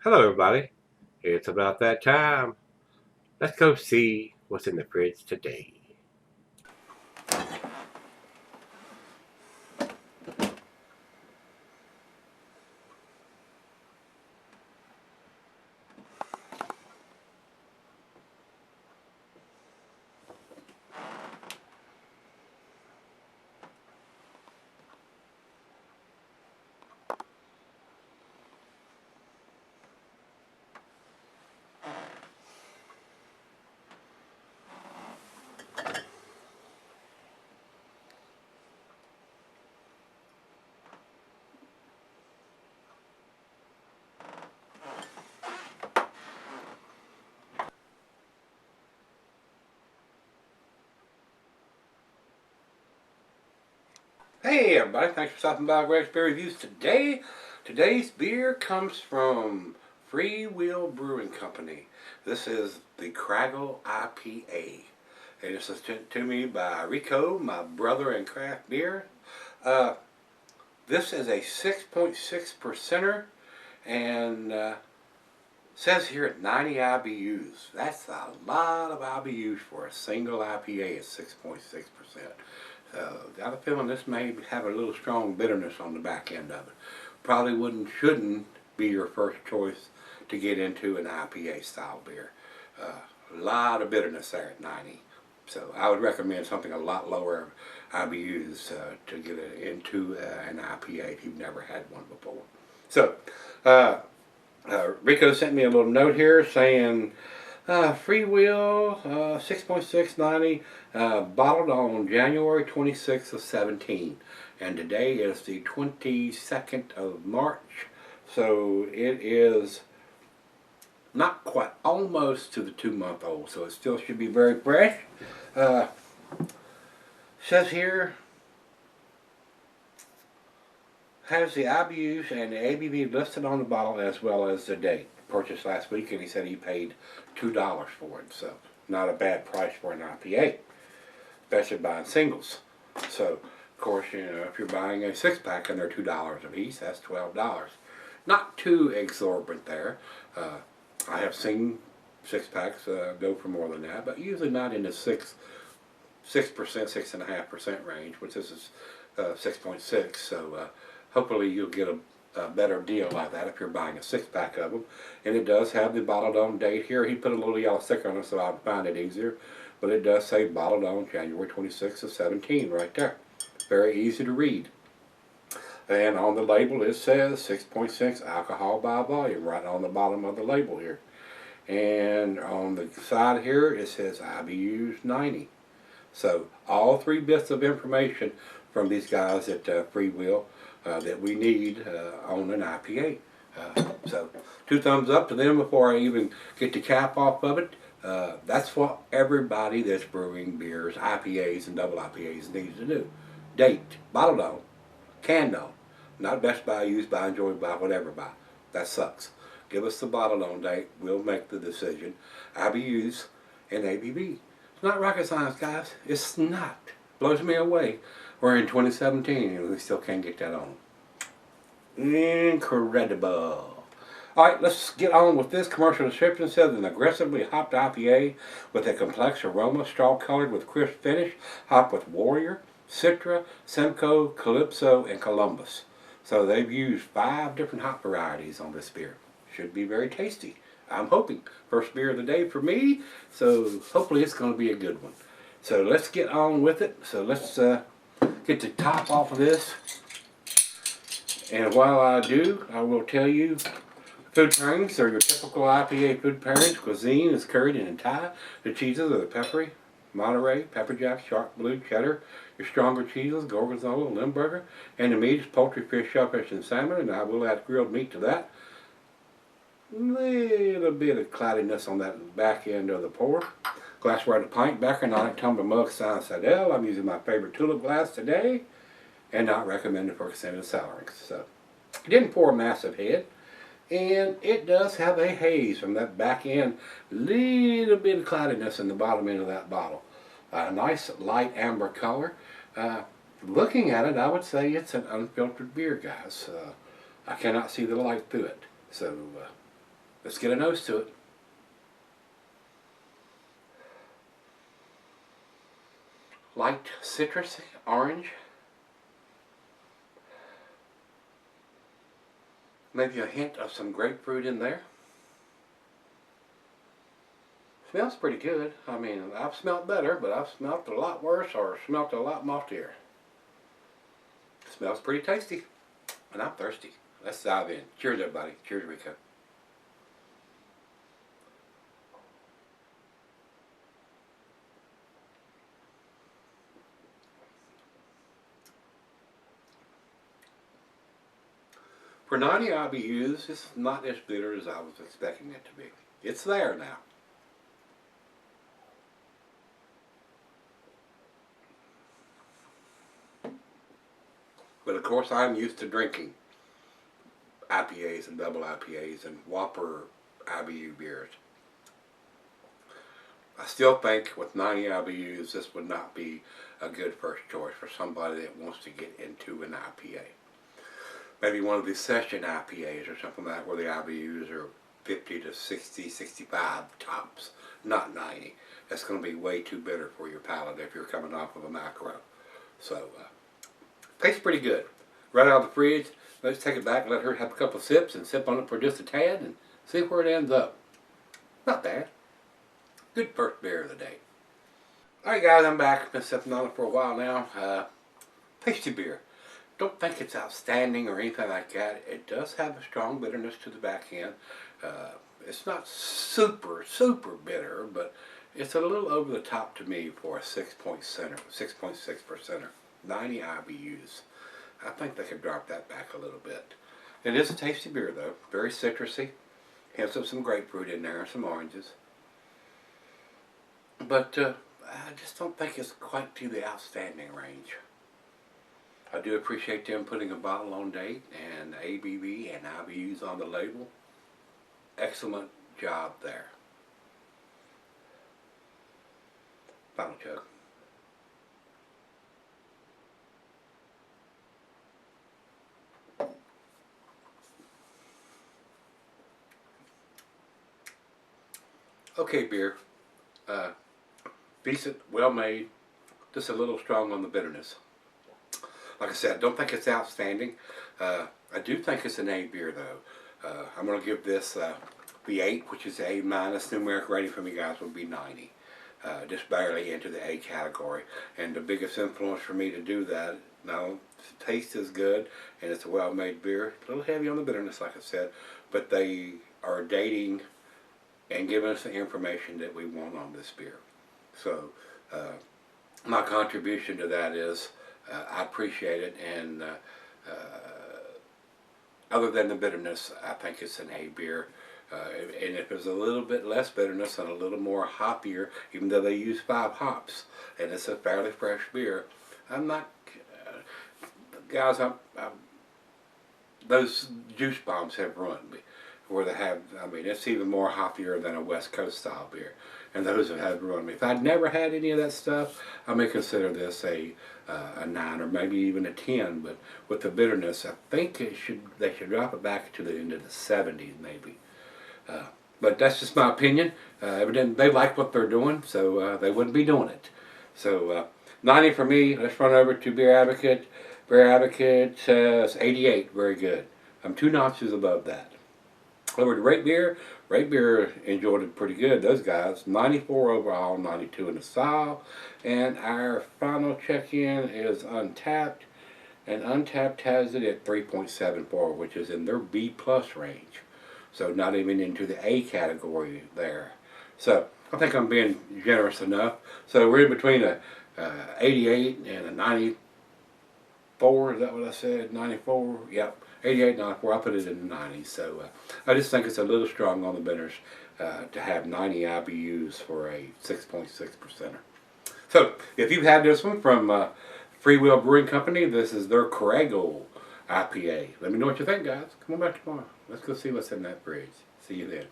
Hello, everybody. It's about that time. Let's go see what's in the fridge today. Hey, everybody. Thanks for stopping by Gregsbeerreviews today. Today's beer comes from Free Will Brewing Company. This is the Kragle IPA. And this is sent to me by Rico, my brother in craft beer. This is a 6.6%er and says here at 90 IBUs. That's a lot of IBUs for a single IPA at 6.6%. Got a feeling this may have a little strong bitterness on the back end of it. Probably shouldn't be your first choice to get into an IPA style beer. A lot of bitterness there at 90. So I would recommend something a lot lower IBUs to get into an IPA if you've never had one before. So Rico sent me a little note here saying Free Will 6.690 bottled on January 26th of 17, and today is the 22nd of March, so it is not quite, almost to the 2-month-old, so it still should be very fresh. Says here has the IBUs and the ABV listed on the bottle as well as the date. Purchased last week, and he said he paid $2 for it, so not a bad price for an IPA, especially buying singles. So of course, you know, if you're buying a 6-pack and they're $2 a piece, that's $12. Not too exorbitant there. I have seen 6-packs go for more than that, but usually not in the 6%, 6.5% range, which this is 6.6. So hopefully you'll get a better deal like that if you're buying a 6-pack of them. And it does have the bottled on date here. He put a little yellow sticker on it so I'd find it easier, but it does say bottled on January 26th of 17 right there. Very easy to read. And on the label it says 6.6 alcohol by volume right on the bottom of the label here. And on the side here it says IBUs 90. So all 3 bits of information from these guys at Free Will that we need on an IPA. So 2 thumbs up to them before I even get the cap off of it. That's what everybody that's brewing beers, IPAs and double IPAs needs to do. Date, bottled on, canned on, not best by, used by, enjoyed by, whatever by. That sucks. Give us the bottled on date, we'll make the decision. IBUs and ABV. It's not rocket science, guys. It's not. Blows me away. We're in 2017 and we still can't get that on. Incredible. Alright, let's get on with this. Commercial description says an aggressively hopped IPA with a complex aroma, straw colored with crisp finish, hopped with Warrior, Citra, Simcoe, Calypso, and Columbus. So they've used 5 different hop varieties on this beer. Should be very tasty. I'm hoping. First beer of the day for me, so hopefully it's going to be a good one. So let's get on with it. So let's get the top off of this. And while I do, I will tell you food pairings are your typical IPA food pairings. Cuisine is curried and Thai. The cheeses are the peppery, Monterey, pepper jack, sharp blue, cheddar. Your stronger cheeses, gorgonzola, limburger. And the meat is poultry, fish, shellfish, and salmon. And I will add grilled meat to that. Little bit of cloudiness on that back end of the pour. Glassware to pint, backer, non tumbler mug, Stein Seidel. I'm using my favorite tulip glass today, and not recommended for extended sourings. So, it didn't pour a massive head, and it does have a haze from that back end. Little bit of cloudiness in the bottom end of that bottle. A nice light amber color. Looking at it, I would say it's an unfiltered beer, guys. I cannot see the light through it. So, Let's get a nose to it. Light citrus, orange. Maybe a hint of some grapefruit in there. Smells pretty good. I mean, I've smelled better, but I've smelled a lot worse or smelled a lot maltier. Smells pretty tasty. And I'm thirsty. Let's dive in. Cheers, everybody. Cheers, Rico. For 90 IBUs, it's not as bitter as I was expecting it to be. It's there now. But of course, I'm used to drinking IPAs and double IPAs and Whopper IBU beers. I still think with 90 IBUs, this would not be a good first choice for somebody that wants to get into an IPA. Maybe one of these session IPAs or something like that where the IBUs are 50 to 60, 65 tops, not 90. That's going to be way too bitter for your palate if you're coming off of a macro. So, tastes pretty good. Right out of the fridge. Let's take it back and let her have a couple of sips and sip on it for just a tad and see where it ends up. Not bad. Good first beer of the day. Alright guys, I'm back. Been sipping on it for a while now. Tasty beer. Don't think it's outstanding or anything like that. It does have a strong bitterness to the back end. It's not super bitter, but it's a little over the top to me for a 6.6%er. 90 IBUs. I think they could drop that back a little bit. It is a tasty beer though. Very citrusy. Has some grapefruit in there and some oranges. But I just don't think it's quite to the outstanding range. I do appreciate them putting a bottle on date and ABV and IBUs on the label. Excellent job there. Final chug. Okay, beer. Decent, well made, just a little strong on the bitterness. Like I said, I don't think it's outstanding. I do think it's an A beer though. I'm going to give this the 8, which is A minus. Numeric rating from you guys would be 90. Just barely into the A category. And the biggest influence for me to do that, no, the taste is good and it's a well-made beer. A little heavy on the bitterness, like I said, but they are dating and giving us the information that we want on this beer. So my contribution to that is I appreciate it, and other than the bitterness, I think it's an A beer. And if there's a little bit less bitterness and a little more hoppier, even though they use 5 hops, and it's a fairly fresh beer, I'm not, guys, those juice bombs have ruined me. Where they have, I mean, it's even more hoppier than a West Coast style beer, and those have ruined me. If I'd never had any of that stuff, I may consider this a 9 or maybe even a 10. But with the bitterness, I think they should drop it back to the end of the 70s maybe. But that's just my opinion. Evidently they like what they're doing, so they wouldn't be doing it. So 90 for me. Let's run over to Beer Advocate. Beer Advocate says 88. Very good. I'm 2 notches above that. Over to Rate Beer. Rate Beer enjoyed it pretty good, those guys. 94 overall, 92 in the style. And our final check-in is Untapped. And Untapped has it at 3.74, which is in their B plus range. So not even into the A category there. So I think I'm being generous enough. So we're in between a 88 and a 94. Is that what I said? 94? Yep. 88, 94, I put it in the 90s. So I just think it's a little strong on the bitters to have 90 IBUs for a 6.6%er. So if you've had this one from Free Will Brewing Company, this is their Kragle IPA. Let me know what you think, guys. Come on back tomorrow. Let's go see what's in that fridge. See you then.